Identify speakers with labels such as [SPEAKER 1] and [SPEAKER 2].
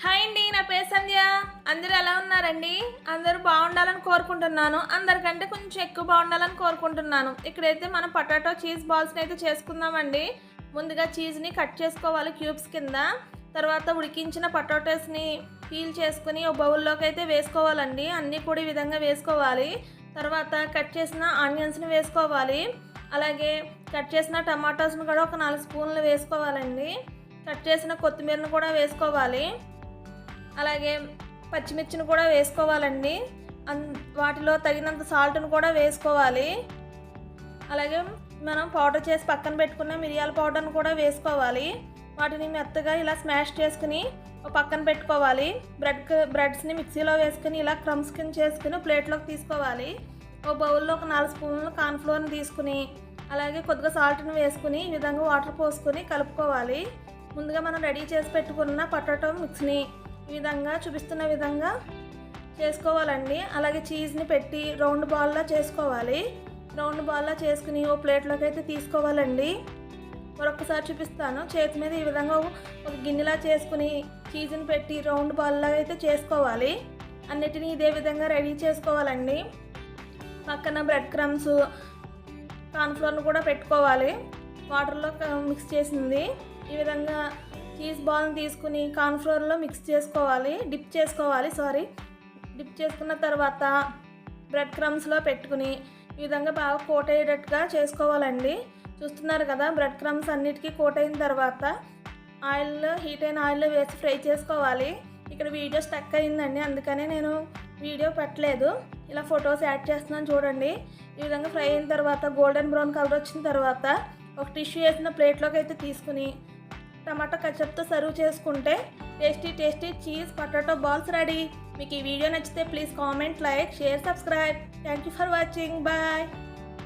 [SPEAKER 1] Hi అండి, నా పేరు సంధ్య. అందరూ ఎలా ఉన్నారండి? అందరూ బాగుండాలని కోరుకుంటున్నాను. అందరికంటే కొంచెం ఎక్కువ బాగుండాలని కోరుకుంటున్నాను. ఇక్కడైతే మనం పొటాటో చీజ్ బాల్స్ని అయితే చేసుకుందామండి. ముందుగా చీజ్ని కట్ చేసుకోవాలి క్యూబ్స్ కింద. తర్వాత ఉడికించిన పొటాటోస్ని పీల్ చేసుకుని ఒక బౌల్లోకి అయితే వేసుకోవాలండి. అన్నీ కూడా ఈ విధంగా వేసుకోవాలి. తర్వాత కట్ చేసిన ఆనియన్స్ని వేసుకోవాలి. అలాగే కట్ చేసిన టమాటోస్ని కూడా ఒక 4 స్పూన్లు వేసుకోవాలండి. కట్ చేసిన కొత్తిమీరను కూడా వేసుకోవాలి. అలాగే పచ్చిమిర్చిని కూడా వేసుకోవాలండి. వాటిలో తగినంత సాల్ట్ను కూడా వేసుకోవాలి. అలాగే మనం పౌడర్ చేసి పక్కన పెట్టుకున్న మిరియాల పౌడర్ను కూడా వేసుకోవాలి. వాటిని మెత్తగా ఇలా స్మాష్ చేసుకుని పక్కన పెట్టుకోవాలి. బ్రెడ్స్ని మిక్సీలో వేసుకుని ఇలా క్రమ్స్ కింద చేసుకుని ప్లేట్లోకి తీసుకోవాలి. ఒక బౌల్లో ఒక 4 స్పూన్లు కార్న్ఫ్లోర్ని తీసుకుని అలాగే కొద్దిగా సాల్ట్ని వేసుకుని ఈ విధంగా వాటర్ పోసుకొని కలుపుకోవాలి. ముందుగా మనం రెడీ చేసి పెట్టుకున్న పొటాటో మిక్స్ని ఈ విధంగా చూపిస్తున్న విధంగా చేసుకోవాలండి. అలాగే చీజ్ని పెట్టి రౌండ్ బాల్లా చేసుకోవాలి. రౌండ్ బాల్లా చేసుకుని ఓ ప్లేట్లోకి అయితే తీసుకోవాలండి. మరొకసారి చూపిస్తాను. చేతి మీద ఈ విధంగా ఒక గిన్నెలా చేసుకుని చీజ్ని పెట్టి రౌండ్ బాల్లా అయితే చేసుకోవాలి. అన్నిటినీ ఇదే విధంగా రెడీ చేసుకోవాలండి. పక్కన బ్రెడ్ క్రమ్స్, కార్న్ఫ్లోర్ను కూడా పెట్టుకోవాలి. వాటర్లో మిక్స్ చేసింది ఈ విధంగా చీజ్ బాల్ని తీసుకుని కార్న్ఫ్లోర్లో మిక్స్ చేసుకోవాలి. డిప్ చేసుకున్న తర్వాత బ్రెడ్ క్రమ్స్లో పెట్టుకుని ఈ విధంగా బాగా కోట్ అయ్యేటట్టుగా చేసుకోవాలండి. చూస్తున్నారు కదా, బ్రెడ్ క్రమ్స్ అన్నిటికీ కోట్ అయిన తర్వాత హీట్ అయిన ఆయిల్లో వేసి ఫ్రై చేసుకోవాలి. ఇక్కడ వీడియో స్టక్ అయిందండి, అందుకనే నేను వీడియో పెట్టలేదు. ఇలా ఫొటోస్ యాడ్ చేస్తున్నాను చూడండి. ఈ విధంగా ఫ్రై అయిన తర్వాత గోల్డెన్ బ్రౌన్ కలర్ వచ్చిన తర్వాత ఒక టిష్యూ వేసిన ప్లేట్లోకి అయితే తీసుకుని టమాటో కచప్తో సర్వ్ చేసుకుంటే tasty cheese potato balls ready. మీకు ఈ వీడియో నచ్చితే please comment, like, share, subscribe. Thank you for watching. Bye.